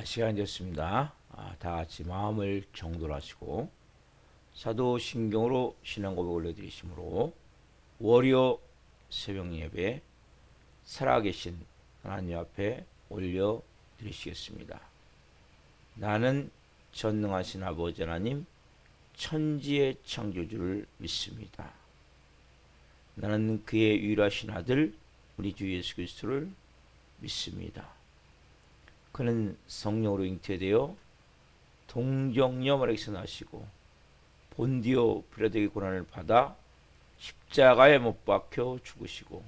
시간이 됐습니다. 다 같이 마음을 정돌하시고 사도신경으로 신앙 고백 올려드리심으로 월요 새벽 예배 살아계신 하나님 앞에 올려드리시겠습니다. 나는 전능하신 아버지 하나님 천지의 창조주를 믿습니다. 나는 그의 유일하신 아들 우리 주 예수 그리스도를 믿습니다. 그는 성령으로 잉태되어 동정녀 마리아에게서 나시고 본디오 빌라도의 고난을 받아 십자가에 못 박혀 죽으시고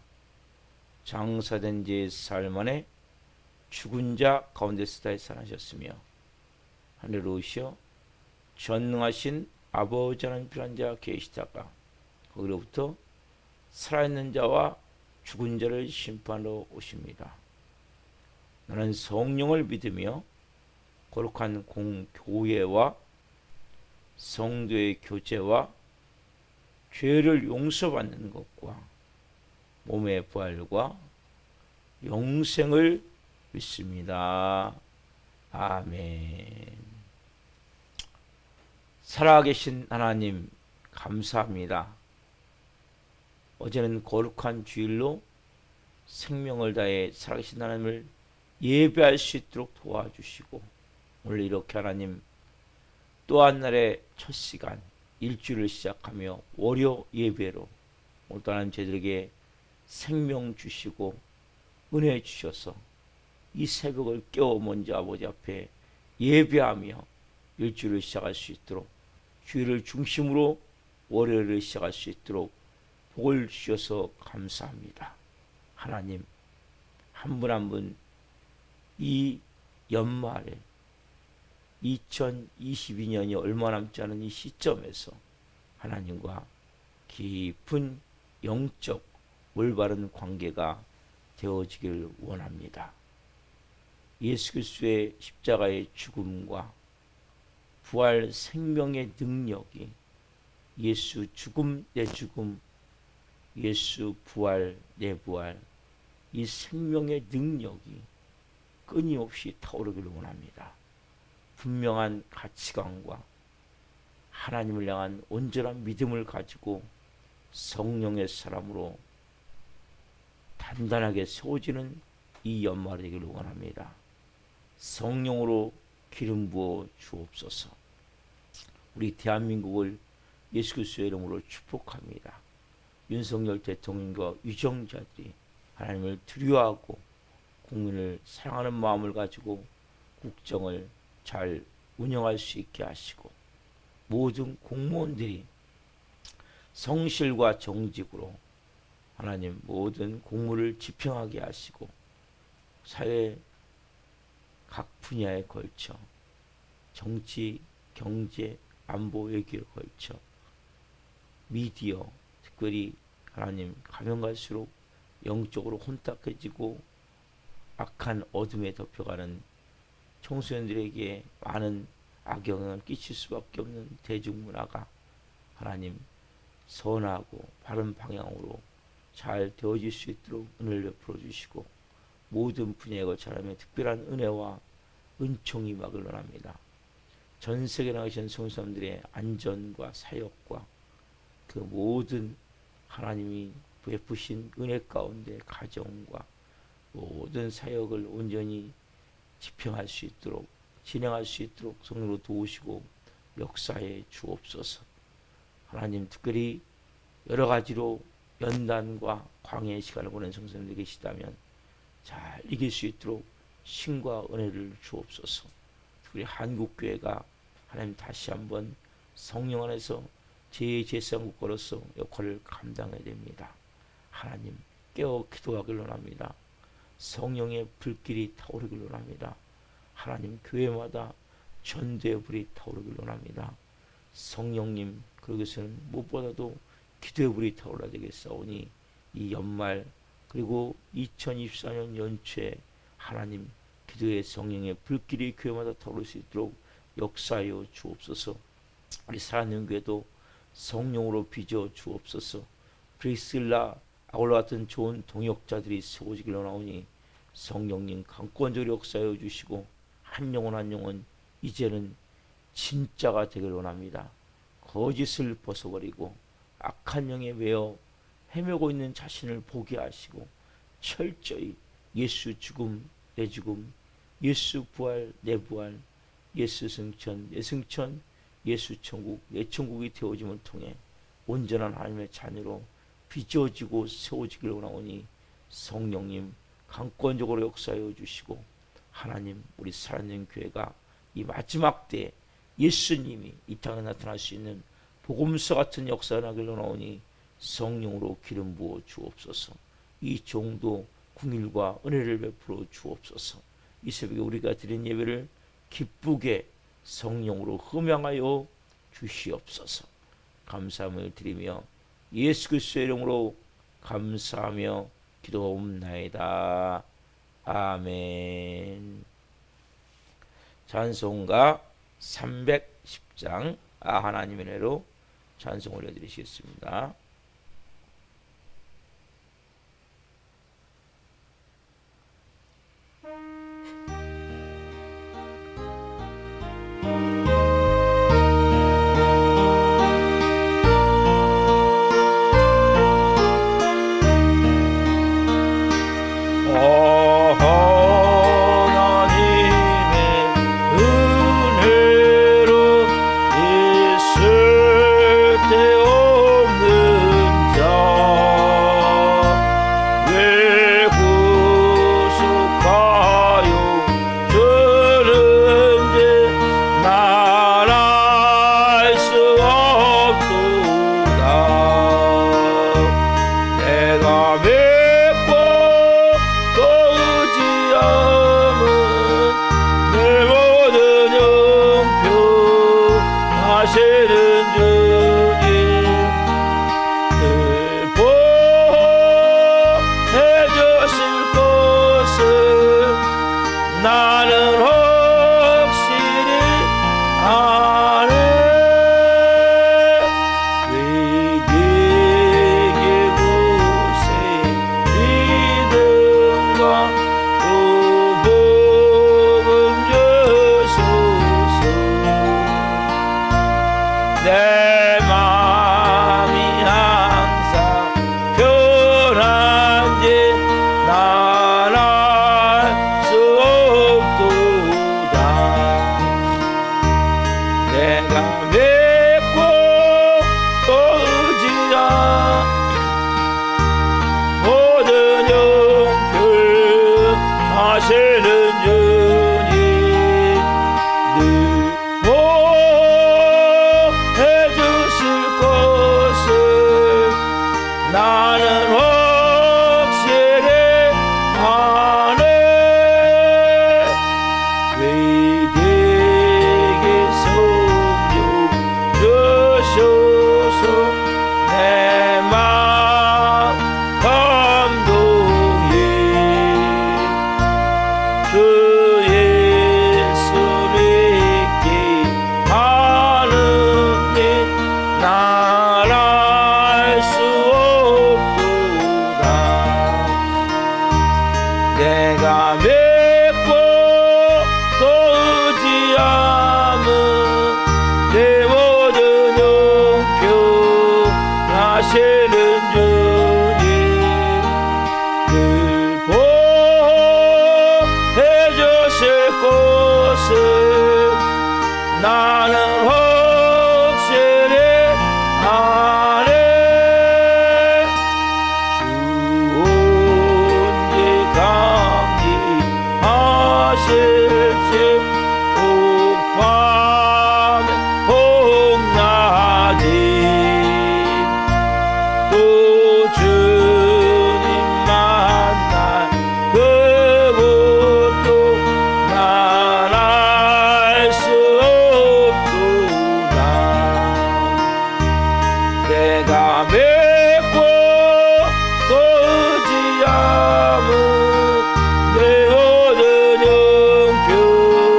장사된 지 사흘 만에 죽은 자 가운데서 다시 살아나셨으며 하늘로 오시어 전능하신 아버지 하나님 필요한 자 계시다가 거기로부터 살아있는 자와 죽은 자를 심판하러 오십니다. 나는 성령을 믿으며 거룩한 공교회와 성도의 교제와 죄를 용서받는 것과 몸의 부활과 영생을 믿습니다. 아멘. 살아계신 하나님 감사합니다. 어제는 거룩한 주일로 생명을 다해 살아계신 하나님을 예배할 수 있도록 도와주시고 오늘 이렇게 하나님 또 한 날의 첫 시간 일주일을 시작하며 월요 예배로 오늘도 하나님 저희들에게 생명 주시고 은혜 주셔서 이 새벽을 깨워 먼저 아버지 앞에 예배하며 일주일을 시작할 수 있도록 주일을 중심으로 월요일을 시작할 수 있도록 복을 주셔서 감사합니다. 하나님 한 분 한 분 이 연말에 2022년이 얼마 남지 않은 이 시점에서 하나님과 깊은 영적 올바른 관계가 되어지길 원합니다. 예수 그리스도의 십자가의 죽음과 부활 생명의 능력이 예수 죽음 내 죽음, 예수 부활 내 부활, 이 생명의 능력이 끊임없이 타오르기를 원합니다. 분명한 가치관과 하나님을 향한 온전한 믿음을 가지고 성령의 사람으로 단단하게 세워지는 이 연말이 되기를 원합니다. 성령으로 기름 부어 주옵소서. 우리 대한민국을 예수 그리스도의 이름으로 축복합니다. 윤석열 대통령과 유정자들이 하나님을 두려워하고 국민을 사랑하는 마음을 가지고 국정을 잘 운영할 수 있게 하시고 모든 공무원들이 성실과 정직으로 하나님 모든 공무를 집행하게 하시고 사회 각 분야에 걸쳐 정치, 경제, 안보, 외교에 걸쳐 미디어 특별히 하나님 가면 갈수록 영적으로 혼탁해지고 악한 어둠에 덮여가는 청소년들에게 많은 악영향을 끼칠 수밖에 없는 대중문화가 하나님 선하고 바른 방향으로 잘 되어질 수 있도록 은혜를 베풀어 주시고 모든 분야에 걸쳐라며 특별한 은혜와 은총이 막을 원합니다. 전 세계에 나가신 성도님들의 안전과 사역과 그 모든 하나님이 베푸신 은혜 가운데 가정과 모든 사역을 온전히 집행할 수 있도록 진행할 수 있도록 성령으로 도우시고 역사에 주옵소서. 하나님 특별히 여러 가지로 연단과 광야의 시간을 보낸 성도님들 계시다면 잘 이길 수 있도록 신과 은혜를 주옵소서. 특별히 한국교회가 하나님 다시 한번 성령 안에서 제3국가로서 역할을 감당해야 됩니다. 하나님 깨어 기도하길 원합니다. 성령의 불길이 타오르길 원합니다. 하나님 교회마다 전도의 불이 타오르길 원합니다. 성령님 그러기서는 무엇보다도 기도의 불이 타오르야 되겠사오니 이 연말 그리고 2024년 연초에 하나님 기도의 성령의 불길이 교회마다 타오를 수 있도록 역사하여 주옵소서. 우리 사랑하는 교회도 성령으로 빚어 주옵소서. 프리실라 아울러 같은 좋은 동역자들이 세워지길 원하오니 성령님 강권적으로 역사하여 주시고 한 영혼 한 영혼 이제는 진짜가 되길 원합니다. 거짓을 벗어버리고 악한 영에 매여 헤매고 있는 자신을 보게 하시고 철저히 예수 죽음 내 죽음, 예수 부활 내 부활, 예수 승천 내 승천, 예수 천국 내 천국이 되어짐을 통해 온전한 하나님의 자녀로 빚어지고 세워지길 원하오니 성령님 강권적으로 역사하여 주시고 하나님 우리 살아있는 교회가 이 마지막 때에 예수님이 이 땅에 나타날 수 있는 복음서 같은 역사가 나길 원하오니 성령으로 기름 부어 주옵소서. 이 종도 궁일과 은혜를 베풀어 주옵소서. 이 새벽에 우리가 드린 예배를 기쁘게 성령으로 흠양하여 주시옵소서. 감사함을 드리며 예수 그리스도의 이름으로 감사하며 기도옵나이다. 아멘. 찬송가 310장 하나님의 은혜로 찬송 올려드리시겠습니다. 내 모든 영표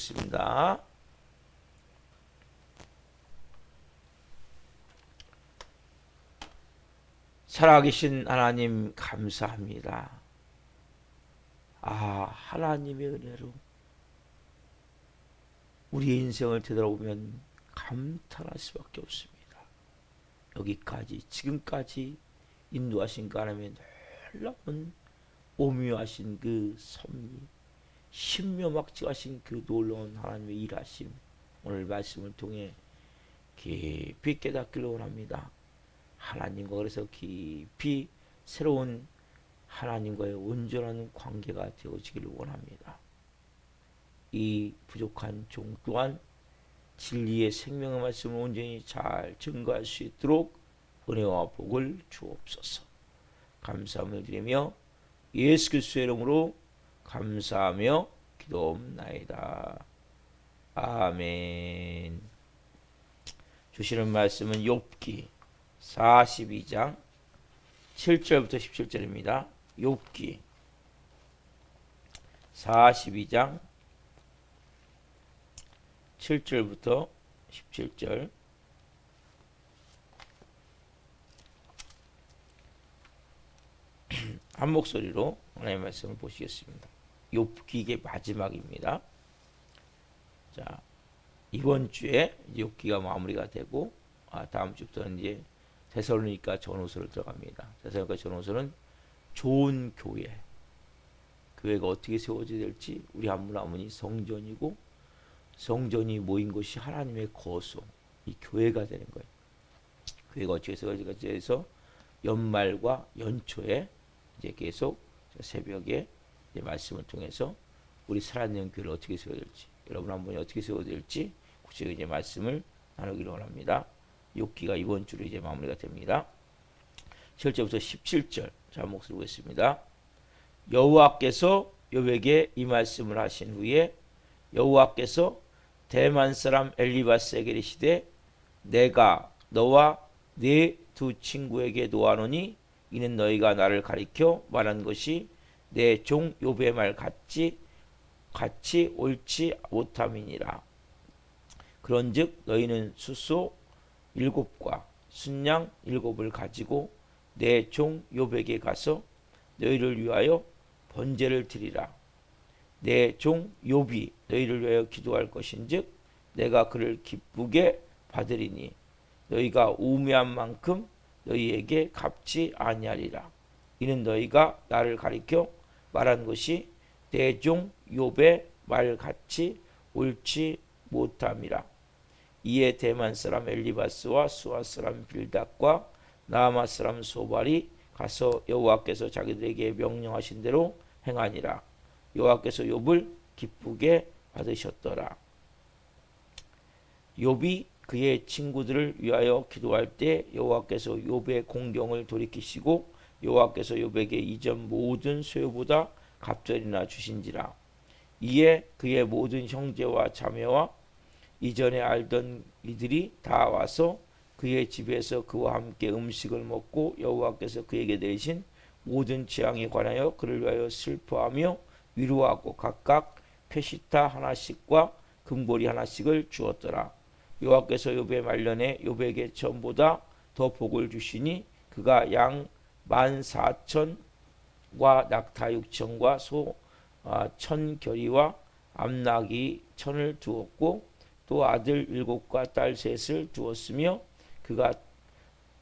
기도하겠습니다. 살아계신 하나님 감사합니다. 하나님의 은혜로 우리의 인생을 되돌아보면 감탄할 수밖에 없습니다. 여기까지 지금까지 인도하신 그 하나님의 놀라운 오묘하신 그 섭리, 신묘막측하신 그 놀라운 하나님의 일하심, 오늘 말씀을 통해 깊이 깨닫기를 원합니다. 하나님과 그래서 깊이 새로운 하나님과의 온전한 관계가 되어지기를 원합니다. 이 부족한 종 또한 진리의 생명의 말씀을 온전히 잘 증거할 수 있도록 은혜와 복을 주옵소서. 감사함을 드리며 예수 그리스도의 이름으로 감사하며 기도옵나이다. 아멘. 주시는 말씀은 욥기 42장 7절부터 17절입니다. 욥기 42장 7절부터 17절. 한 목소리로 하나님의 말씀을 보시겠습니다. 욥기의 마지막입니다. 자, 이번 주에 욥기가 마무리가 되고 다음 주부터는 이제 데살로니가 전후서를 들어갑니다. 데살로니가 전후서는 좋은 교회가 어떻게 세워져야 될지, 우리 한 분 한 분이 성전이고 성전이 모인 곳이 하나님의 거소, 이 교회가 되는 거예요. 교회가 어떻게 세워질까 해서 연말과 연초에 이제 계속 새벽에 이제 말씀을 통해서 우리 살아있는 교회를 어떻게 세워야 될지, 여러분 한 분이 어떻게 세워야 될지 구체적으로 이제 말씀을 나누기를 원합니다. 욥기가 이번 주로 이제 마무리가 됩니다. 7절부터 17절 자 목소리 보겠습니다. 여호와께서 욥에게 이 말씀을 하신 후에 여호와께서 대만 사람 엘리바스에게 이르시되 내가 너와 네 두 친구에게 노하노니 이는 너희가 나를 가리켜 말한 것이 내 종 욥의 말 같이 옳지 못함이니라. 그런즉 너희는 숫소 7과 순양 7을 가지고 내 종 욥에게 가서 너희를 위하여 번제를 드리라. 내 종 욥이 너희를 위하여 기도할 것인즉 내가 그를 기쁘게 받으리니 너희가 우매한 만큼 너희에게 갚지 아니하리라. 이는 너희가 나를 가리켜 말한 것이 내 종 욥의 말 같이 옳지 못함이라. 이에 대만 사람 엘리바스와 수아 사람 빌닷과 나아마 사람 소발이 가서 여호와께서 자기들에게 명령하신 대로 행하니라. 여호와께서 욥을 기쁘게 받으셨더라. 욥이 그의 친구들을 위하여 기도할 때 여호와께서 욥의 공경을 돌이키시고 여호와께서 욥에게 이전 모든 소유보다 갑절이나 주신지라. 이에 그의 모든 형제와 자매와 이전에 알던 이들이 다 와서 그의 집에서 그와 함께 음식을 먹고 여호와께서 그에게 내신 모든 재앙에 관하여 그를 위하여 슬퍼하며 위로하고 각각 페시타 하나씩과 금고리 하나씩을 주었더라. 여호와께서 욥의 말년에 욥에게 전보다 더 복을 주시니 그가 양 14,000과 낙타 6,000과 소 1,000겨리와 암나귀 1,000을 두었고 또 아들 7과 딸 3을 두었으며 그가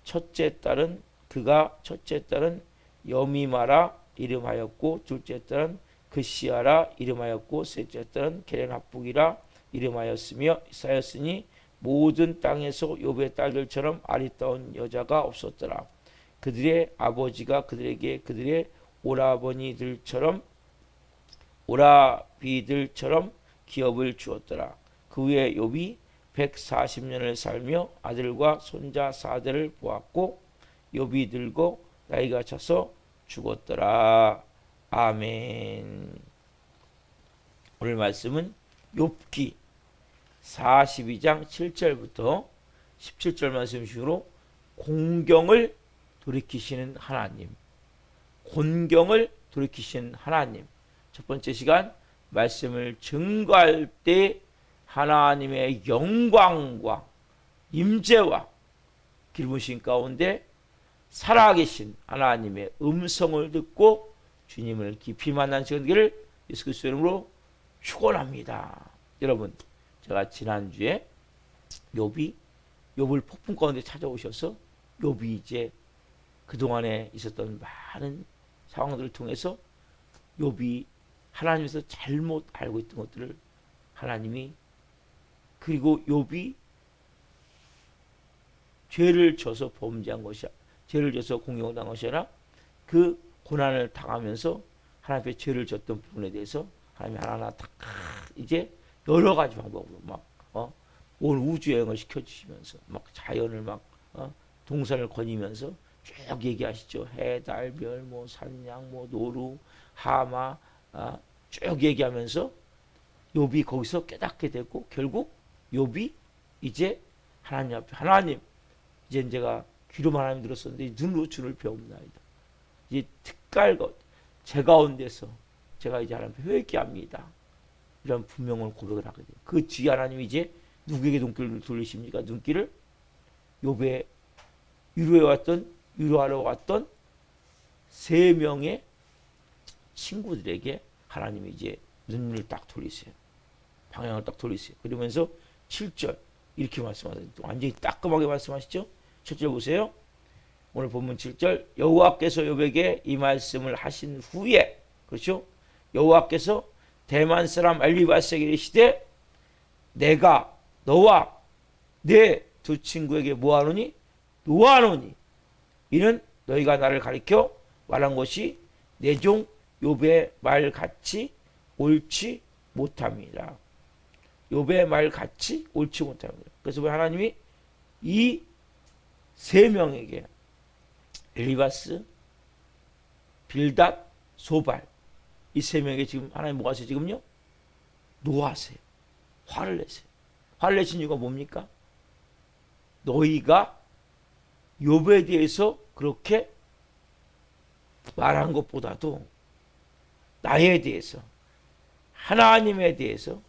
첫째 딸은 여미마라 이름하였고 둘째 딸은 그시아라 이름하였고 셋째 딸은 게렌합북이라 이름하였으며 쌓였으니 모든 땅에서 욥의 딸들처럼 아리따운 여자가 없었더라. 그들의 아버지가 그들에게 그들의 오라비들처럼 기업을 주었더라. 그 후에 욥이 140년을 살며 아들과 손자 4대를 보았고 욥이 늙어 나이가 차서 죽었더라. 아멘. 오늘 말씀은 욥기 42장 7절부터 17절 말씀 중으로 공경을 돌이키시는 하나님, 곤경을 돌이키시는 하나님. 첫 번째 시간 말씀을 증거할 때 하나님의 영광과 임재와 기름부으심 가운데 살아계신 하나님의 음성을 듣고 주님을 깊이 만난 시간 되기를 예수 그리스도 이름으로 축원합니다. 여러분, 제가 지난주에 욥을 폭풍 가운데 찾아오셔서 욥이 이제 그동안에 있었던 많은 상황들을 통해서 욥이 하나님에서 잘못 알고 있던 것들을 하나님이, 그리고 욥이 죄를 져서 범죄한 것이야, 죄를 져서 공경을 당한 것이 아니라 그 고난을 당하면서 하나님 앞에 죄를 졌던 부분에 대해서 하나님이 하나하나 다 이제 여러 가지 방법으로 막 온 우주 여행을 시켜주시면서 막 자연을 막 동산을 거니면서 쭉 얘기하시죠. 해, 달, 별, 뭐 산양, 뭐 노루, 하마, 쭉 얘기하면서 욥이 거기서 깨닫게 되고, 결국 욥이 이제 하나님 앞에, 하나님, 이제 제가 귀로만 하나님 들었었는데 눈으로 주를 배웁나이다. 이제 특갈것 제 가운데서 제가 이제 하나님 앞에 회개합니다. 이런 분명한 고백을 하게 돼요. 그 뒤에 하나님이 이제 누구에게 눈길을 돌리십니까? 눈길을 욥의 위로하러 왔던 3명의 친구들에게 하나님이 이제 눈을 딱 돌리세요. 방향을 딱 돌리세요. 그러면서 7절 이렇게 말씀하세요. 완전히 따끔하게 말씀하시죠. 7절 보세요. 오늘 본문 7절, 여호와께서 욥에게 이 말씀을 하신 후에, 그렇죠? 여호와께서 대만 사람 엘리바스에게 이르시되 내가 너와 내 2 친구에게 뭐하노니? 노하노니 이는 너희가 나를 가리켜 말한 것이 내 종 욥의 말 같이 옳지 못함이라. 욥의 말 같이 옳지 못함이라. 그래서 하나님이 이 3명에게 엘리바스, 빌닷, 소발, 이 3명에게 지금 하나님 뭐가 하세요? 지금요? 노하세요. 화를 내세요. 화를 내신 이유가 뭡니까? 너희가 욥에 대해서 그렇게 말한 것보다도 나에 대해서, 하나님에 대해서,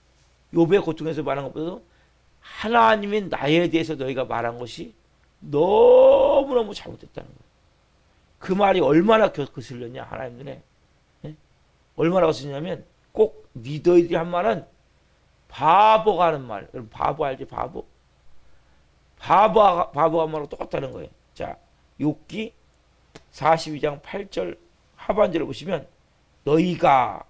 욥의 고통에서 말한 것보다도 하나님인 나에 대해서 너희가 말한 것이 너무너무 잘못됐다는 거예요. 그 말이 얼마나 거슬렸냐, 하나님 눈에. 네? 얼마나 거슬렸냐면 꼭 너희들이 한 말은 바보가 하는 말. 여러분 바보 알지? 바보? 바보가 한 말하고 똑같다는 거예요. 자, 욥기 42장 8절 하반절을 보시면 너희가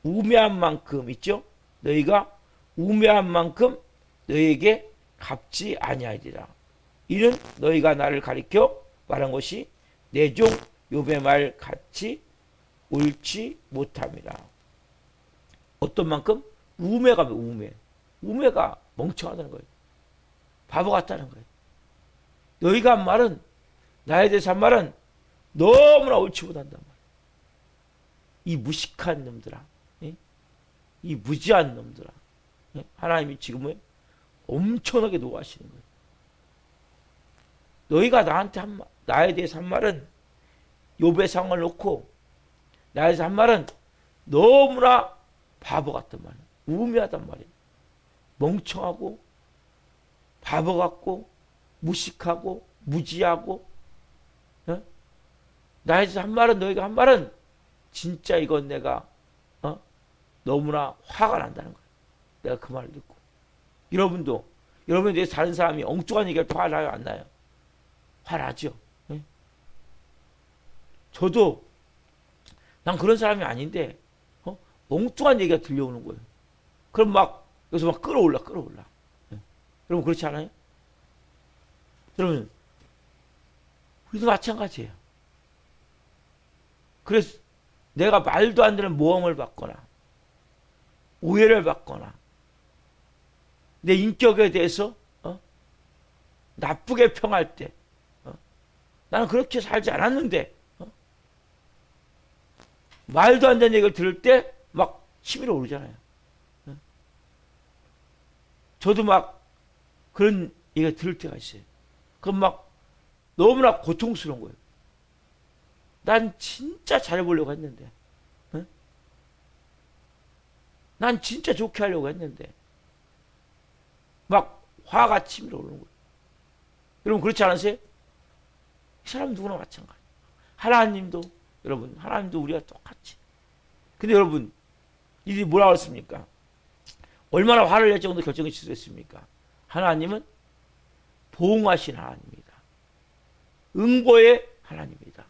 우매한 만큼 있죠? 너희가 우매한 만큼 너희에게 갚지 아니하리라. 이는 너희가 나를 가리켜 말한 것이 내 종 욥의 말 같이 옳지 못함이라. 어떤 만큼? 우매가 우매. 우매가 멍청하다는 거예요. 바보 같다는 거예요. 너희가 한 말은, 나에 대해서 한 말은 너무나 옳지 못한단 말이에요. 이 무식한 놈들아, 이 무지한 놈들아, 하나님이 지금은 엄청나게 노하시는 거예요. 너희가 나에 대해서 한 말은, 욥의 상황을 놓고 나에 대해서 한 말은 너무나 바보 같단 말이에요. 우매하단 말이에요. 멍청하고 바보 같고 무식하고 무지하고, 나에 대해서 한 말은, 너희가 한 말은 진짜 이건 내가 너무나 화가 난다는 거예요. 내가 그 말을 듣고. 여러분도 여러분에 대해서 다른 사람이 엉뚱한 얘기할 때 화나요, 안 나요? 화나죠. 저도 난 그런 사람이 아닌데 엉뚱한 얘기가 들려오는 거예요. 그럼 막 여기서 막 끌어올라. 여러분 그렇지 않아요? 여러분 우리도 마찬가지예요. 그래서 내가 말도 안 되는 모험을 받거나 오해를 받거나 내 인격에 대해서 나쁘게 평할 때, 나는 그렇게 살지 않았는데, 말도 안 되는 얘기를 들을 때 막 치밀어 오르잖아요. 저도 막 그런 얘기를 들을 때가 있어요. 그럼 막 너무나 고통스러운 거예요. 난 진짜 잘해보려고 했는데, 난 진짜 좋게 하려고 했는데 막 화가 치밀어 오르는 거예요. 여러분 그렇지 않으세요? 이 사람 누구나 마찬가지. 하나님도 여러분 하나님도 우리가 똑같이. 근데 여러분 이들이 뭐라고 했습니까? 얼마나 화를 낼 정도 결정이 취소했습니까? 하나님은 보응하신 하나님입니다. 응보의 하나님입니다.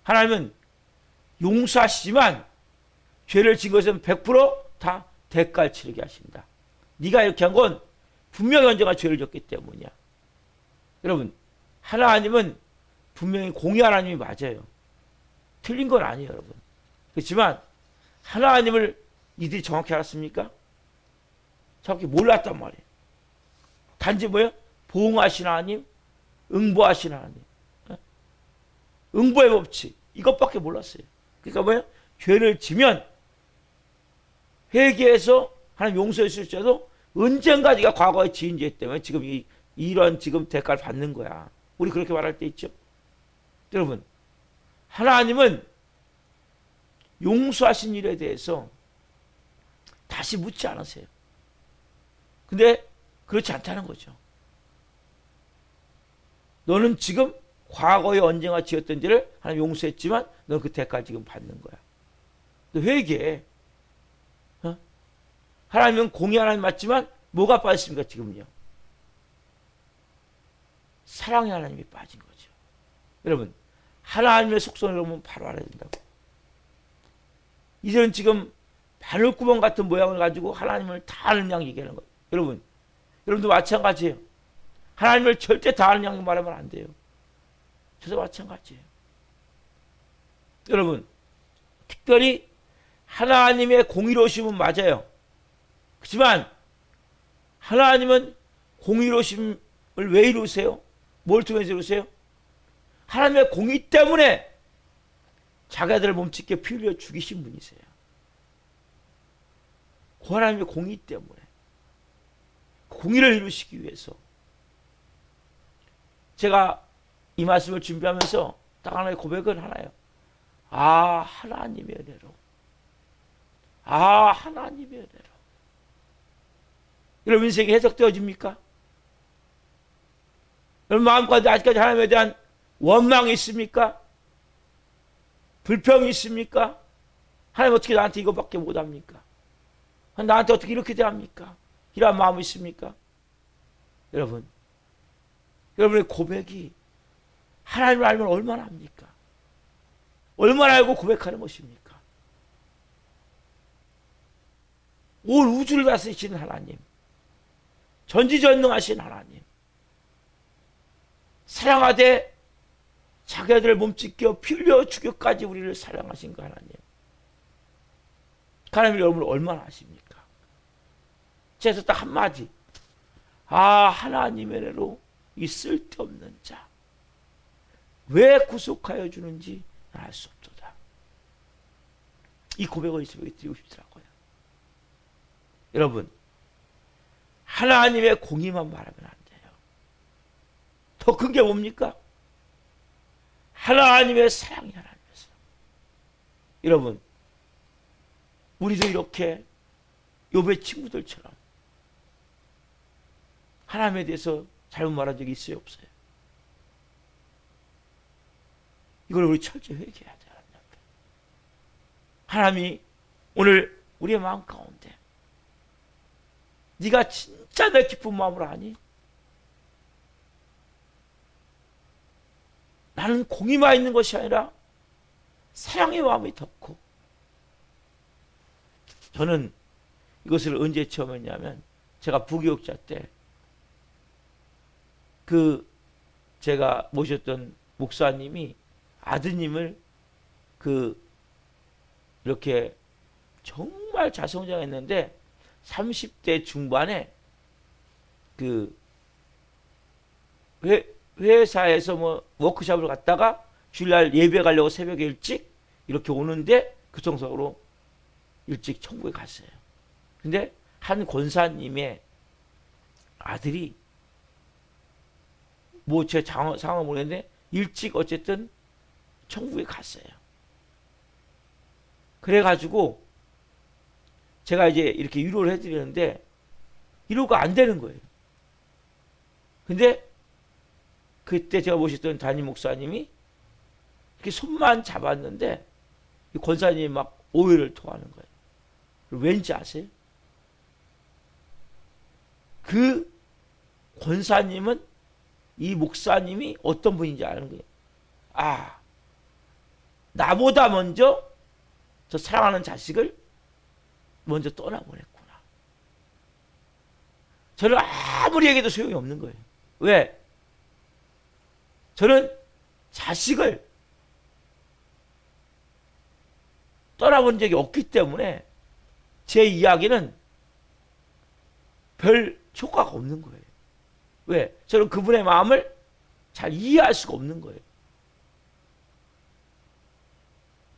하나님은 용서하시지만 죄를 진 것은 100% 대가를 치르게 하신다. 네가 이렇게 한 건 분명히 언젠가 죄를 졌기 때문이야. 여러분 하나님은 분명히 공의 하나님이 맞아요. 틀린 건 아니에요, 여러분. 그렇지만 하나님을 이들이 정확히 알았습니까? 정확히 몰랐단 말이에요. 단지 뭐예요? 보응하신 하나님, 응보하신 하나님. 응보의 법칙 이것밖에 몰랐어요. 그러니까 뭐예요? 죄를 지면 회개해서 하나님 용서해 주실지라도 언젠가 네가 과거에 지은 죄 때문에 지금 이런 지금 대가를 받는 거야. 우리 그렇게 말할 때 있죠. 여러분 하나님은 용서하신 일에 대해서 다시 묻지 않으세요. 근데 그렇지 않다는 거죠. 너는 지금 과거에 언젠가 지었던 죄를 하나님 용서했지만 너는 그 대가를 지금 받는 거야. 너 회개해. 하나님은 공의 하나님 맞지만 뭐가 빠졌습니까 지금요? 사랑의 하나님이 빠진 거죠. 여러분 하나님의 속성을 여러분 바로 알아야 된다고. 이들은 지금 바늘구멍 같은 모양을 가지고 하나님을 다 아는 양 얘기하는 거예요. 여러분도 마찬가지예요. 하나님을 절대 다 아는 양 말하면 안 돼요. 저도 마찬가지예요. 여러분 특별히 하나님의 공의로우심은 맞아요. 그렇지만 하나님은 공의로우심을 왜 이루세요? 뭘 통해서 이루세요? 하나님의 공의 때문에 자기들을 몸짓게 피 흘려 죽이신 분이세요. 그 하나님의 공의 때문에 공의를 이루시기 위해서 제가 이 말씀을 준비하면서 딱 하나의 고백은 하나예요. 하나님의 은혜로. 하나님의 은혜로. 여러분 인생이 해석되어집니까? 여러분 마음가운데 아직까지 하나님에 대한 원망이 있습니까? 불평이 있습니까? 하나님 어떻게 나한테 이거밖에 못합니까? 나한테 어떻게 이렇게 대합니까? 이런 마음이 있습니까? 여러분의 고백이 하나님을 알면 얼마나 합니까? 얼마나 알고 고백하는 것입니까? 온 우주를 다스리시는 하나님, 전지전능하신 하나님, 사랑하되 자기 아들을 몸짓겨 피 흘려 죽여까지 우리를 사랑하신 그 하나님. 하나님을 여러분을 얼마나 아십니까? 그래서 딱 한마디. 하나님의 은혜로 이 쓸데없는 자 왜 구속하여 주는지 알 수 없도다. 이 고백을 이 새벽에 드리고 싶더라고요. 여러분 하나님의 공의만 말하면 안 돼요. 더 큰 게 뭡니까? 하나님의 사랑이 하나님의 사랑. 여러분 우리도 이렇게 욥의 친구들처럼 하나님에 대해서 잘못 말한 적이 있어요 없어요? 이걸 우리 철저히 회개해야 돼요. 하나님이 오늘 우리의 마음 가운데 네가 진짜 내 깊은 마음으로 아니? 나는 공의만 있는 것이 아니라 사랑의 마음이 덮고. 저는 이것을 언제 처음 했냐면 제가 부교육자 때 제가 모셨던 목사님이 아드님을 이렇게 정말 잘 성장했는데 30대 중반에 회사에서 워크숍을 갔다가 주일날 예배 가려고 새벽에 일찍 이렇게 오는데 교통사고로 일찍 천국에 갔어요. 근데 한 권사님의 아들이 제 상황을 모르겠는데 일찍 어쨌든 천국에 갔어요. 그래가지고 제가 이제 이렇게 위로를 해드리는데 위로가 안 되는 거예요. 근데 그때 제가 모셨던 담임 목사님이 이렇게 손만 잡았는데 권사님이 막 오해를 토하는 거예요. 왠지 아세요? 그 권사님은 이 목사님이 어떤 분인지 아는 거예요. 아, 나보다 먼저 저 사랑하는 자식을 먼저 떠나보냈구나. 저는 아무리 얘기해도 소용이 없는 거예요. 왜? 저는 자식을 떠나본 적이 없기 때문에 제 이야기는 별 효과가 없는 거예요. 왜? 저는 그분의 마음을 잘 이해할 수가 없는 거예요.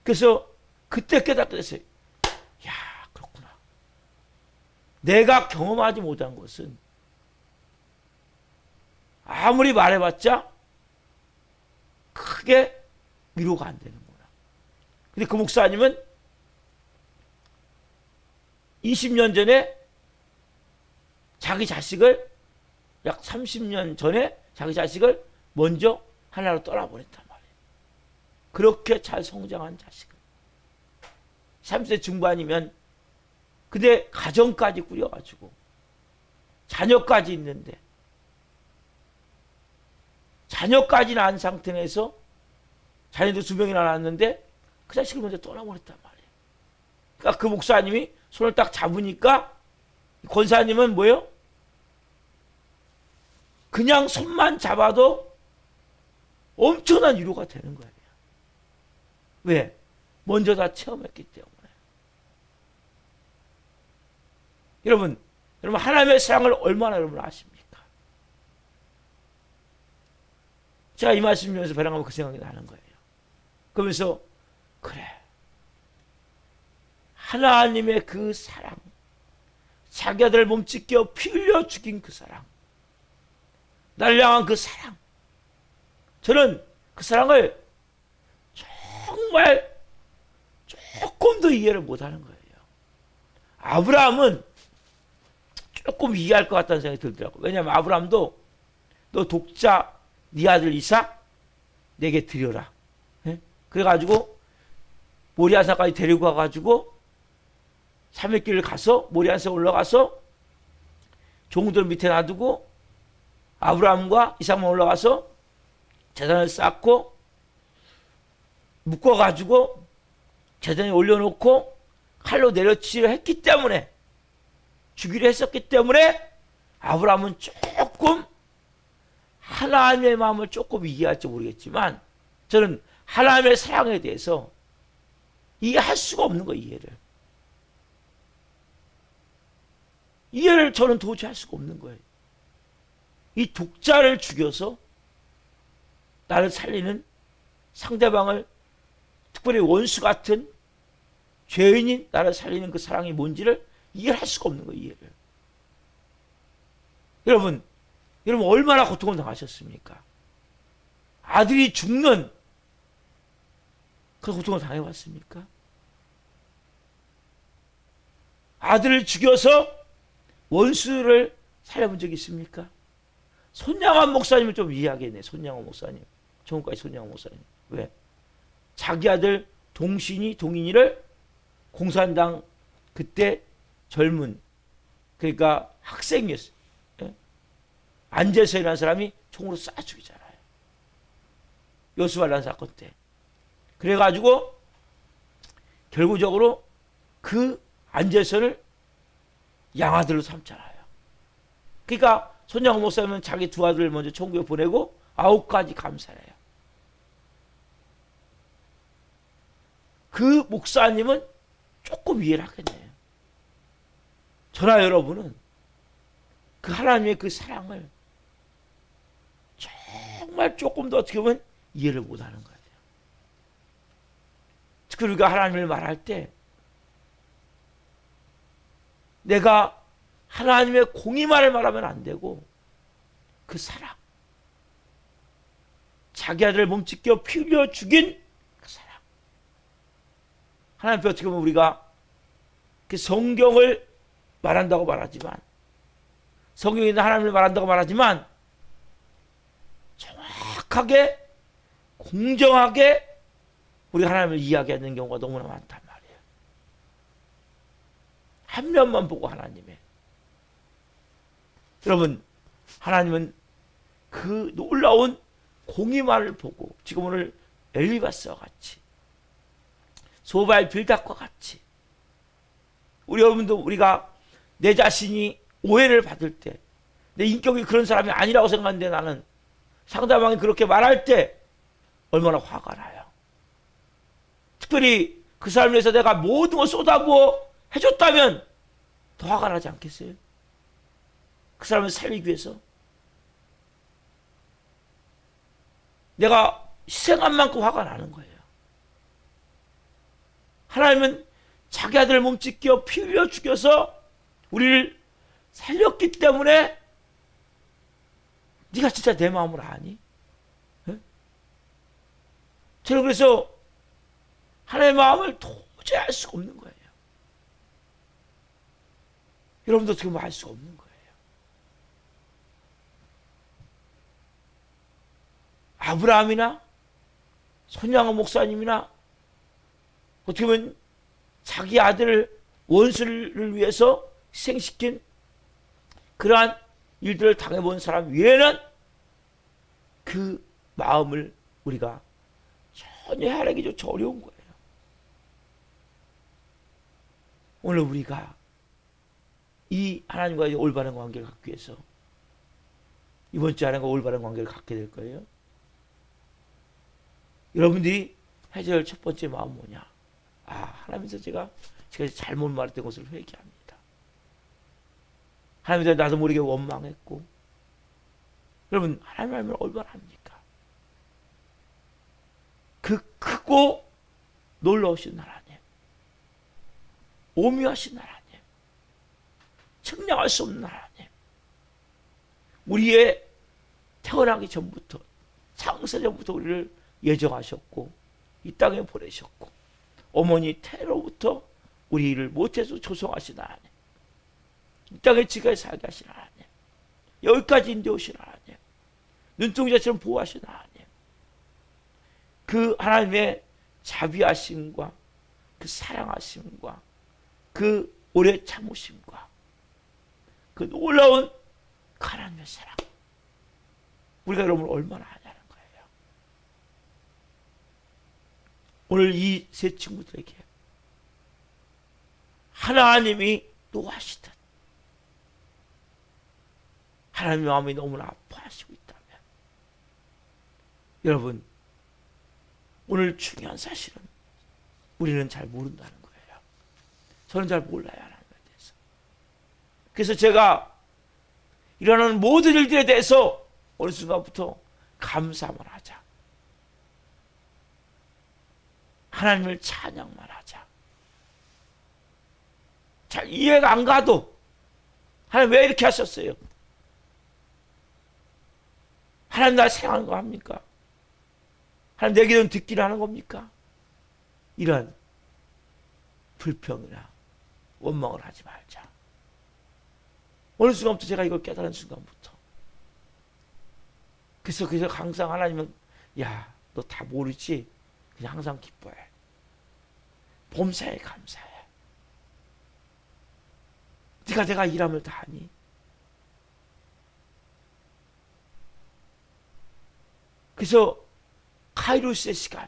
그래서 그때 깨닫게 됐어요. 야, 그렇구나. 내가 경험하지 못한 것은 아무리 말해봤자 크게 위로가 안 되는구나. 근데 그 목사님은 20년 전에 자기 자식을 약 30년 전에 자기 자식을 먼저 하나로 떠나보냈단 말이에요. 그렇게 잘 성장한 자식을. 30대 중반이면 근데 가정까지 꾸려가지고 자녀까지 있는데 자녀까지 낳은 상태에서 자녀도 2명이나 낳았는데 그 자식을 먼저 떠나보냈단 말이에요. 그러니까 그 목사님이 손을 딱 잡으니까 권사님은 뭐예요? 그냥 손만 잡아도 엄청난 위로가 되는 거예요. 왜? 먼저 다 체험했기 때문에. 여러분 하나님의 사랑을 얼마나 여러분 아십니까? 제가 이 말씀 주면서 배랑하면 그 생각이 나는 거예요. 그러면서 그래, 하나님의 그 사랑, 자기 아들 몸 찢겨 피 흘려 죽인 그 사랑, 나를 향한 그 사랑, 저는 그 사랑을 정말 조금 더 이해를 못하는 거예요. 아브라함은 조금 이해할 것 같다는 생각이 들더라고요. 왜냐하면 아브라함도 너 독자 네 아들 이삭 내게 드려라. 네? 그래가지고 모리아산까지 데리고 가가지고 3일 길을 가서 모리아산 올라가서 종들 밑에 놔두고 아브라함과 이삭만 올라가서 제단을 쌓고 묶어가지고 제단에 올려놓고 칼로 내려치려 했기 때문에, 주기로 했었기 때문에 아브라함은 조금 하나님의 마음을 조금 이해할지 모르겠지만 저는 하나님의 사랑에 대해서 이해할 수가 없는 거예요. 이해를 저는 도저히 할 수가 없는 거예요. 이 독자를 죽여서 나를 살리는 상대방을, 특별히 원수 같은 죄인인 나를 살리는 그 사랑이 뭔지를 이해할 수가 없는 거예요. 이해를. 여러분 얼마나 고통을 당하셨습니까? 아들이 죽는 그 고통을 당해봤습니까? 아들을 죽여서 원수를 살려본 적이 있습니까? 손양환 목사님을 좀 이해하겠네. 손양환 목사님, 정국까지 손양환 목사님. 왜? 자기 아들 동인이를 공산당 그때 젊은, 그러니까 학생이었어요. 예? 안재서이라는 사람이 총으로 쏴 죽이잖아요. 여수발란 사건 때. 그래가지고 결국적으로 그 안재선을 양아들로 삼잖아요. 그러니까 손양호 목사님은 자기 2 아들을 먼저 천국에 보내고 9가지 감사해요. 그 목사님은 조금 이해를 하겠네요. 저나 여러분은 그 하나님의 그 사랑을 정말 조금 더 어떻게 보면 이해를 못하는 거예요. 특히 우리가 하나님을 말할 때 내가 하나님의 공의만을 말하면 안 되고 그 사랑, 자기 아들을 몸찢겨 피 흘려 죽인 그 사랑, 하나님 앞에 어떻게 보면 우리가 그 성경을 말한다고 말하지만, 성경에 있는 하나님을 말한다고 말하지만 정확하게 공정하게 우리 하나님을 이야기하는 경우가 너무나 많단 말이에요. 한 면만 보고 하나님의. 여러분, 하나님은 그 놀라운 공의만을 보고, 지금 오늘 엘리바스와 같이, 소발 빌닷과 같이, 우리 여러분도 우리가 내 자신이 오해를 받을 때, 내 인격이 그런 사람이 아니라고 생각하는데 나는 상대방이 그렇게 말할 때 얼마나 화가 나요. 특별히 그 사람을 위해서 내가 모든 걸 쏟아부어 해줬다면 더 화가 나지 않겠어요? 그 사람을 살리기 위해서 내가 희생한 만큼 화가 나는 거예요. 하나님은 자기 아들을 몸짓겨 피 흘려 죽여서 우리를 살렸기 때문에 네가 진짜 내 마음을 아니? 네? 저는 그래서 하나님의 마음을 도저히 알 수가 없는 거예요. 여러분도 어떻게 보면 알 수가 없는 거예요. 아브라함이나 손양호 목사님이나 어떻게 보면 자기 아들을 원수를 위해서 희생시킨 그러한 일들을 당해본 사람 외에는 그 마음을 우리가 전혀 헤아리기조차 어려운 거예요. 오늘 우리가 이 하나님과의 올바른 관계를 갖기 위해서 이번 주 하나님과 올바른 관계를 갖게 될 거예요. 여러분들이 해줘야 할 첫 번째 마음은 뭐냐? 하나님께서 제가 잘못 말했던 것을 회개합니다. 하나님께서 나도 모르게 원망했고, 여러분 하나님을 얼마나 합니까? 그 크고 놀라우신 하나님, 오묘하신 하나님, 측량할 수 없는 하나님, 우리의 태어나기 전부터, 창세 전부터 우리를 예정하셨고 이 땅에 보내셨고, 어머니 태로부터 우리를 못해서 조성하신 하나님, 이 땅에 지금까지 살게 하신 하나님, 여기까지 인도하신 하나님, 눈동자처럼 보호하신 하나님, 그 하나님의 자비하심과 그 사랑하심과 그 오래 참으심과 그 놀라운 하나님의 사랑, 우리가 여러분을 얼마나 하냐는 거예요. 오늘 이 세 친구들에게 하나님이 노하시듯 하나님의 마음이 너무나 아파하시고 있다면, 여러분 오늘 중요한 사실은 우리는 잘 모른다는 거예요. 저는 잘 몰라요, 하나님에 대해서. 그래서 제가 일어나는 모든 일들에 대해서 어느 순간부터 감사만 하자, 하나님을 찬양만 하자. 잘 이해가 안 가도 하나님 왜 이렇게 하셨어요? 하나님 날 사랑하는 거 합니까? 하나님 내 기도는 듣기를 하는 겁니까? 이런 불평이나 원망을 하지 말자. 어느 순간부터 제가 이걸 깨달은 순간부터, 그래서 항상 하나님은 야, 너 다 모르지? 그냥 항상 기뻐해. 범사에 감사해. 네가 내가 일함을 다 하니? 그래서 카이로스의 시간,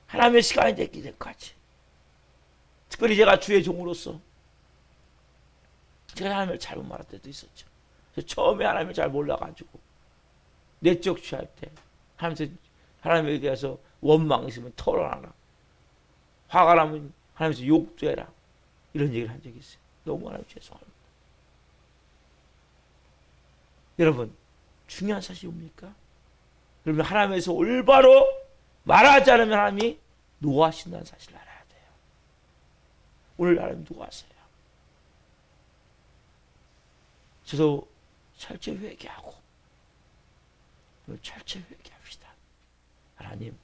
하나님의 시간이 되기 전까지, 특별히 제가 주의 종으로서 제가 하나님을 잘못 말할 때도 있었죠. 처음에 하나님을 잘 몰라가지고 내적 취할 때 하나님에 대해서 원망 있으면 털어놔라, 화가 나면 하나님께서 욕도 해라, 이런 얘기를 한 적이 있어요. 너무 하나님 죄송합니다. 여러분 중요한 사실이 뭡니까? 그러면 하나님에서 올바로 말하지 않으면 하나님이 노하신다는 사실을 알아야 돼요. 오늘 하나님 노하세요. 저도 철저히 회개하고 철저히 회개합시다. 하나님,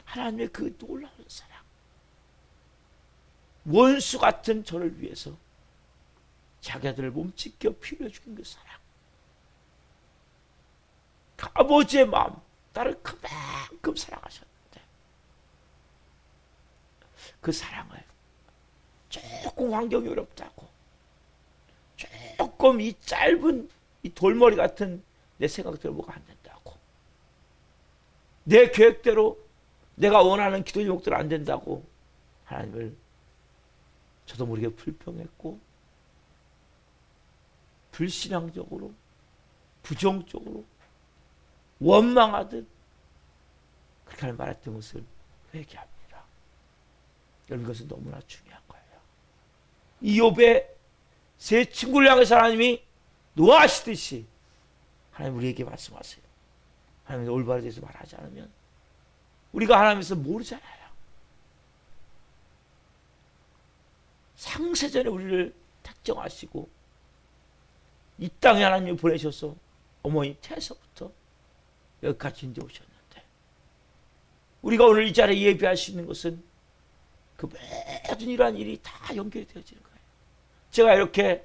하나님의 그 놀라운 사랑, 원수 같은 저를 위해서 자기 아들을 몸찢겨 피려 죽인 그 사랑, 그 아버지의 마음, 나를 그만큼 사랑하셨는데 그 사랑을 조금 환경이 어렵다고, 조금 이 짧은 이 돌머리 같은 내 생각대로 뭐가 안 된다고, 내 계획대로 내가 원하는 기도 제목대로 안 된다고 하나님을 저도 모르게 불평했고 불신앙적으로 부정적으로 원망하듯 그렇게 말했던 것을 회개합니다. 여러분, 이것은 너무나 중요한 거예요. 이욥의 세 친구를 향해서 하나님이 노하시듯이 하나님 우리에게 말씀하세요. 하나님이 올바르게 대해서 말하지 않으면 우리가 하나님에서 모르잖아요. 상세전에 우리를 택정하시고 이 땅에 하나님이 보내셔서 어머니 태에서부터 여기까지 이제 오셨는데, 우리가 오늘 이 자리에 예배할 수 있는 것은 그 모든 이러한 일이 다 연결이 되어지는 거예요. 제가 이렇게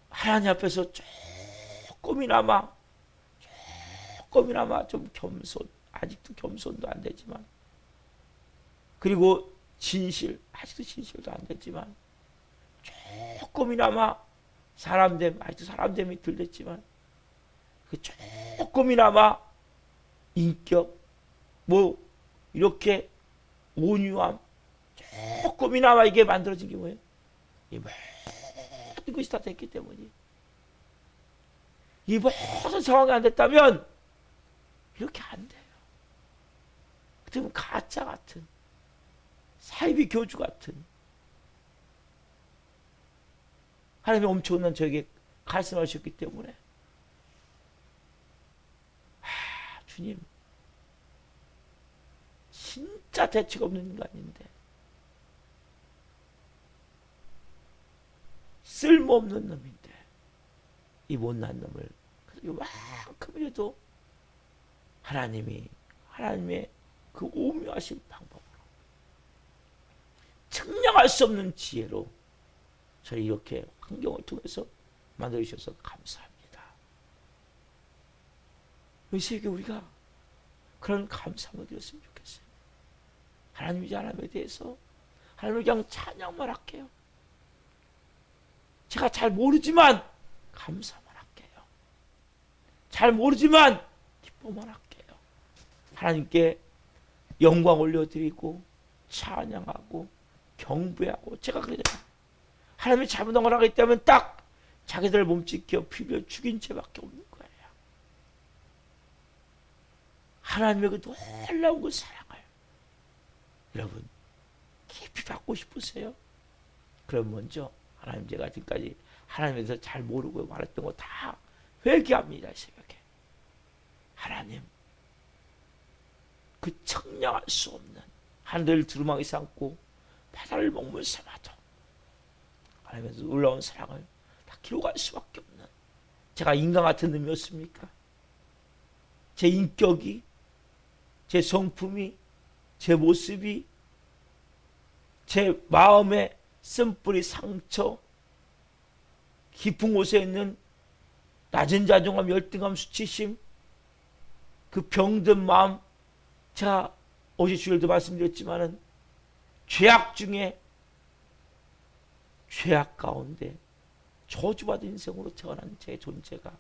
하나님 앞에서 조금이나마 좀 겸손, 아직도 겸손도 안 되지만, 그리고 진실, 아직도 진실도 안 됐지만, 조금이나마 사람됨, 아직도 사람됨이 덜 됐지만, 그 조금이나마 인격, 뭐 이렇게 온유함, 조금이나마 이게 만들어진 게 뭐예요? 이 모든 것이 다 됐기 때문에, 이 모든 상황이 안 됐다면 이렇게 안 돼요. 그때는 가짜 같은, 사이비 교주 같은, 하나님이 엄청난 저에게 말씀하셨기 때문에, 주님 진짜 대책 없는 인간인데, 쓸모없는 놈인데, 이 못난 놈을 요만큼이라도 하나님의 그 오묘하신 방법으로, 측량할 수 없는 지혜로 저를 이렇게 환경을 통해서 만들어주셔서 감사합니다. 이 세계 우리가 그런 감사함을 드렸으면 좋겠어요. 하나님이지 하나님에 대해서 하나님을 그냥 찬양만 할게요. 제가 잘 모르지만 감사만 할게요. 잘 모르지만 기뻐만 할게요. 하나님께 영광 올려드리고 찬양하고 경배하고, 제가 그러잖아요. 하나님이 잘못한 걸 하기 때문에 딱 자기들 몸짓겨 피려 죽인 죄밖에 없는 거예요. 하나님의 그 놀라운 그 사랑을 여러분 깊이 받고 싶으세요? 그럼 먼저 하나님, 제가 지금까지 하나님에 대해서 잘 모르고 말했던 거 다 회개합니다. 이 새벽에 하나님, 그 청량할 수 없는 하늘을 두루마기 삼고 바다를 먹물 삼아도 하나님께서 놀라운 사랑을 다 기록할 수밖에 없는, 제가 인간 같은 놈이었습니까? 제 인격이, 제 성품이, 제 모습이, 제 마음의 쓴뿌리 상처, 깊은 곳에 있는 낮은 자존감, 열등감, 수치심, 그 병든 마음, 제가 어제 주일도 말씀드렸지만은 죄악 중에 죄악 가운데 저주받은 인생으로 태어난 제 존재가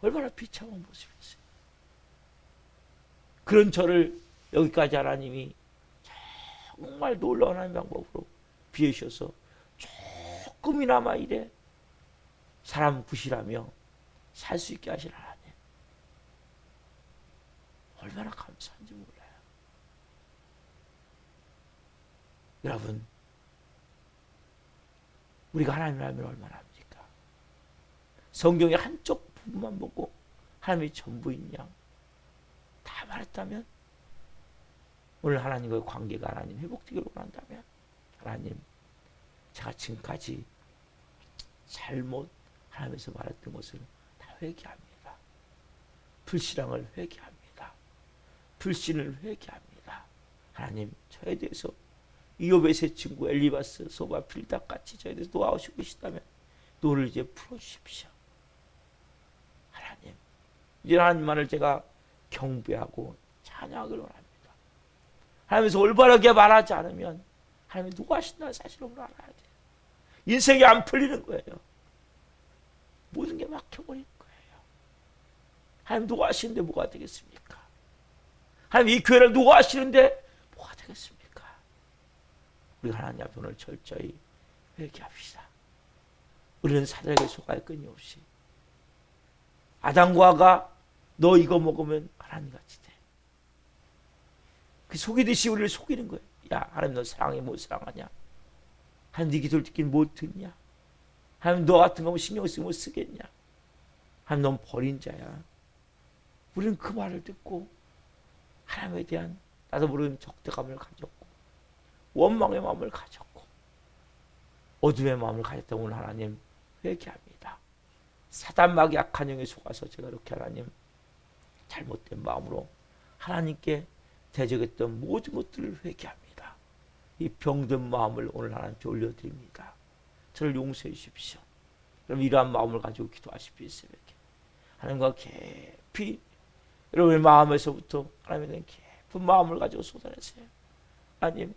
얼마나 비참한 모습이었어요. 그런 저를 여기까지 하나님이 정말 놀라운 하나님의 방법으로 비우셔서 조금이나마 이래 사람 구실하며 살 수 있게 하신 하나님, 얼마나 감사한지 몰라요. 여러분, 우리가 하나님을 알면 얼마나 합니까? 성경의 한쪽 부분만 보고 하나님이 전부인 양 다 말했다면, 오늘 하나님과의 관계가 하나님 회복되기를 원한다면, 하나님, 제가 지금까지 잘못 하나님에서 말했던 것을 다 회개합니다. 불신앙을 회개합니다. 불신을 회개합니다. 하나님, 저에 대해서 이욥의 세 친구 엘리바스, 소바, 빌닷 같이 저희들 도와주시고 계시다면 노를 이제 풀어주십시오. 하나님, 이제 하나님만을 제가 경배하고 찬양하기를 원합니다. 하나님께서 올바르게 말하지 않으면 하나님이 누가 하신다는 사실을 알아야 돼요. 인생이 안 풀리는 거예요. 모든 게 막혀버리는 거예요. 하나님 누가 하시는데 뭐가 되겠습니까? 하나님 이 교회를 누가 하시는데 뭐가 되겠습니까? 우리 하나님 앞에 오늘 철저히 회개합시다. 우리는 사단에게 속아야 끊임없이. 아담과 하가 너 이거 먹으면 하나님같이 돼. 그 속이듯이 우리를 속이는 거예요. 야, 하나님 너 사랑해 못 사랑하냐? 하나님 네 기도를 듣긴 못 듣냐? 하나님 너 같은 거 신경 쓰고 못 쓰겠냐? 하나님 넌 버린 자야. 우리는 그 말을 듣고 하나님에 대한 나도 모르는 적대감을 가졌고 원망의 마음을 가졌고 어둠의 마음을 가졌던 오늘 하나님 회개합니다. 사단마귀 악한 영에 속아서 제가 이렇게 하나님 잘못된 마음으로 하나님께 대적했던 모든 것들을 회개합니다. 이 병든 마음을 오늘 하나님께 올려드립니다. 저를 용서해 주십시오. 그럼 이러한 마음을 가지고 기도하십시오. 이 새벽에 하나님과 깊이 여러분의 마음에서부터 하나님에 대한 깊은 마음을 가지고 쏟아내세요. 하나님,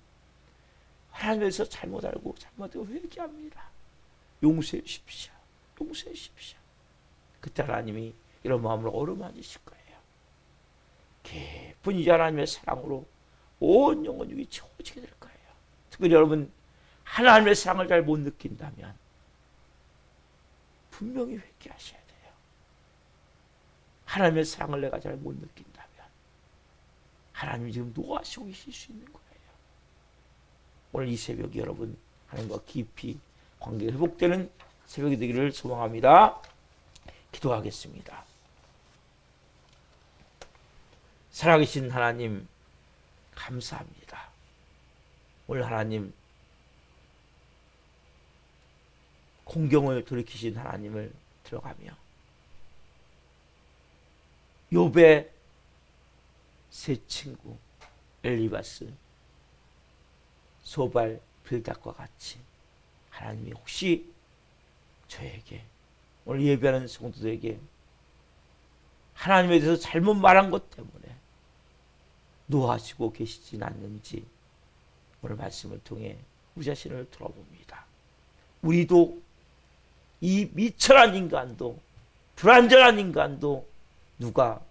하나님에서 잘못 알고 잘못하고 회개합니다. 용서해 주십시오. 용서해 주십시오. 그때 하나님이 이런 마음으로 어루만지실 거예요. 깊은 이 하나님의 사랑으로 온 영혼 육이 채워지게 될 거예요. 특별히 여러분 하나님의 사랑을 잘 못 느낀다면 분명히 회개하셔야 돼요. 하나님의 사랑을 내가 잘 못 느낀다면 하나님이 지금 노하시고 계실 수 있는 거예요. 오늘 이 새벽이 여러분 하나님과 깊이 관계가 회복되는 새벽이 되기를 소망합니다. 기도하겠습니다. 살아계신 하나님 감사합니다. 오늘 하나님 공경을 돌이키신 하나님을 들어가며 욥의 세 친구 엘리바스, 소발, 빌닷과 같이 하나님이 혹시 저에게 오늘 예배하는 성도들에게 하나님에 대해서 잘못 말한 것 때문에 노하시고 계시진 않는지 오늘 말씀을 통해 우리 자신을 돌아봅니다. 우리도 이 미천한 인간도 불완전한 인간도 누가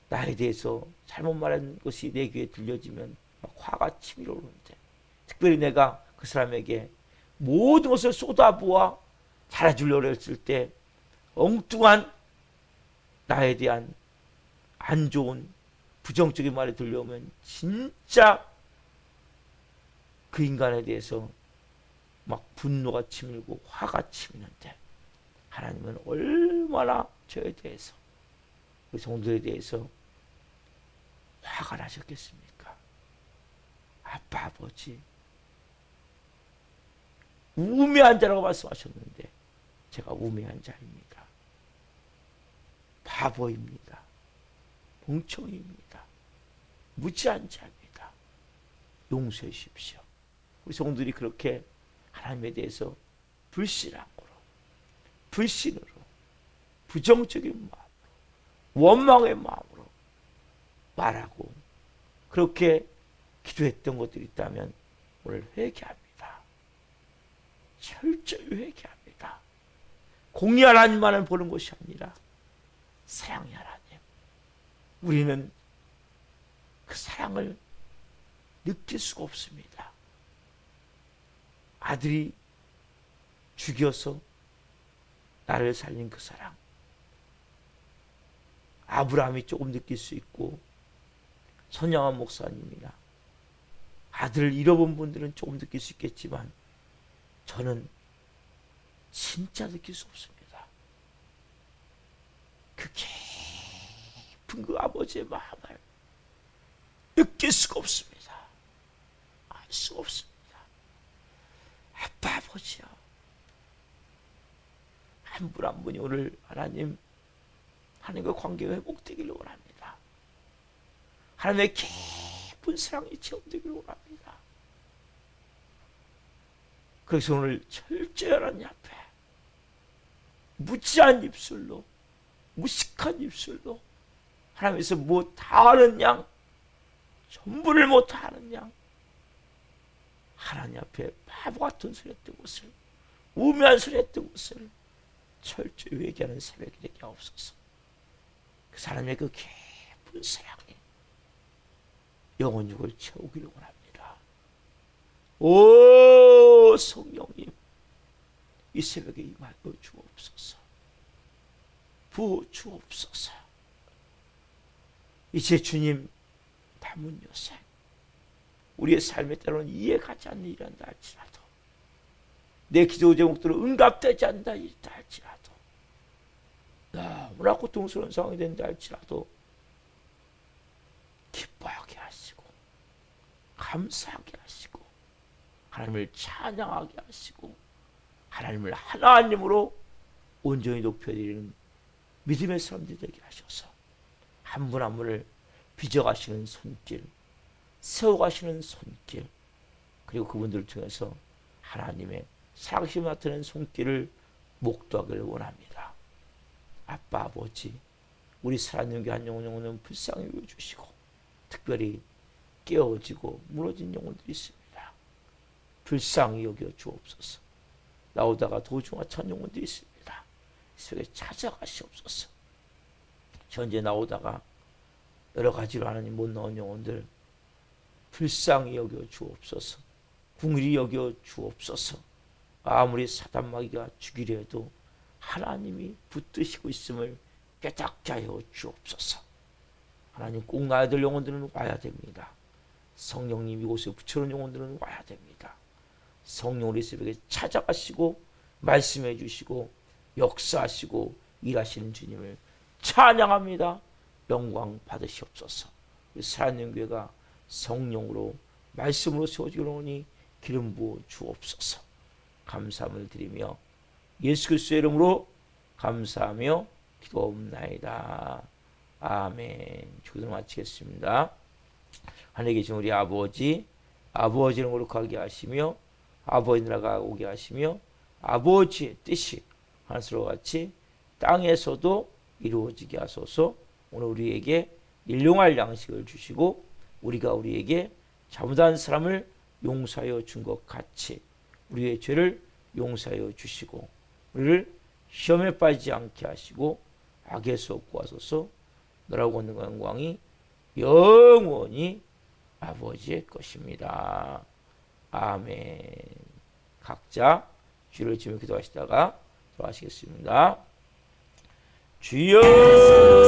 나에 대해서 잘못 말한 것이 내 귀에 들려지면 막 화가 치밀어 오르는데 특별히 내가 그 사람에게 모든 것을 쏟아부어 잘해주려고 했을 때 엉뚱한 나에 대한 안 좋은 부정적인 말이 들려오면 진짜 그 인간에 대해서 막 분노가 치밀고 화가 치미는데 하나님은 얼마나 저에 대해서 우리 성도에 대해서 화가 나셨겠습니까? 아빠 아버지 우매한 자라고 말씀하셨는데 제가 우매한 자입니다. 바보입니다. 멍청입니다. 무지한 자입니다. 용서해 주십시오. 우리 성도들이 그렇게 하나님에 대해서 불신앙으로, 불신으로, 부정적인 마음으로, 원망의 마음으로 말하고 그렇게 기도했던 것들이 있다면 오늘 회개합니다. 철저히 회개합니다. 공의 하나님만을 보는 것이 아니라 사랑의 하나님. 우리는 그 사랑을 느낄 수가 없습니다. 아들이 죽여서 나를 살린 그 사랑. 아브라함이 조금 느낄 수 있고 선양한 목사님이나 아들을 잃어본 분들은 조금 느낄 수 있겠지만 저는 진짜 느낄 수 없습니다. 그 깊은 그 아버지의 마음을 느낄 수가 없습니다. 알 수가 없습니다. 아빠 아버지요. 한 분 한 분이 오늘 하나님 하나님과 관계가 회복되기를 원합니다. 하나님의 깊은 사랑이 체험되기를 원합니다. 그래서 오늘 철저히 하나님 앞에 무지한 입술로, 무식한 입술로 하나님께서 뭐 다 아는 양, 전부를 못 아는 양, 하나님 앞에 바보 같은 소리 했던 것을, 우매한 소리 했던 것을 철저히 회개하는 새벽이 되게 하옵소서. 그 사람의 그 깊은 사랑이 영혼 육을 채우기를 원합니다. 오 성령님, 이 새벽에 임하여 주옵소서. 부어 주옵소서. 이제 주님 담은 요새 우리의 삶에 때로는 이해가지 않는 일이란다 할지라도, 내 기도 제목들은 응답되지 않는다 할지라도, 너무나 고통스러운 상황이 된다 할지라도 기뻐하게 하시고 감사하게 하시고 하나님을 찬양하게 하시고 하나님을 하나님으로 온전히 높여드리는 믿음의 사람들이 되게 하셔서 한 분 한 분을 빚어가시는 손길, 세워가시는 손길, 그리고 그분들을 통해서 하나님의 살아계심을 나타내는 손길을 목도하기를 원합니다. 아빠 아버지, 우리 살아있는 한 영혼은 불쌍히 여겨주시고 특별히 깨어지고 무너진 영혼들이 있습니다. 불쌍히 여겨 주옵소서. 나오다가 도중에 찬 영혼들이 있습니다. 속에 찾아가시옵소서. 현재 나오다가 여러 가지로 하나님 못 나온 영혼들 불쌍히 여겨 주옵소서. 궁일이 여겨 주옵소서. 아무리 사단마귀가 죽이려 해도 하나님이 붙드시고 있음을 깨닫게 하여 주옵소서. 하나님 꼭 나야 될 영혼들은 와야 됩니다. 성령님 이곳에 붙여놓은 영혼들은 와야 됩니다. 성령 우리 새벽에 찾아가시고 말씀해 주시고 역사하시고 일하시는 주님을 찬양합니다. 영광 받으시옵소서. 살아있는 교회가 성령으로 말씀으로 세워지기를 원하니 기름 부어 주옵소서. 감사함을 드리며 예수 그리스도의 이름으로 감사하며 기도옵나이다. 아멘. 기도 마치겠습니다. 하늘에 계신 우리 아버지, 아버지를 거룩하게 하시며 아버지 나라가 오게 하시며 아버지의 뜻이 하늘과 같이 땅에서도 이루어지게 하소서. 오늘 우리에게 일용할 양식을 주시고 우리가 우리에게 잘못한 사람을 용서하여 준 것 같이 우리의 죄를 용서하여 주시고 우리를 시험에 빠지지 않게 하시고 악에서 구하소서. 너라고 얻는 영광이 영원히 아버지의 것입니다. 아멘. 각자 주를 지며 기도하시다가 들어가시겠습니다. 주여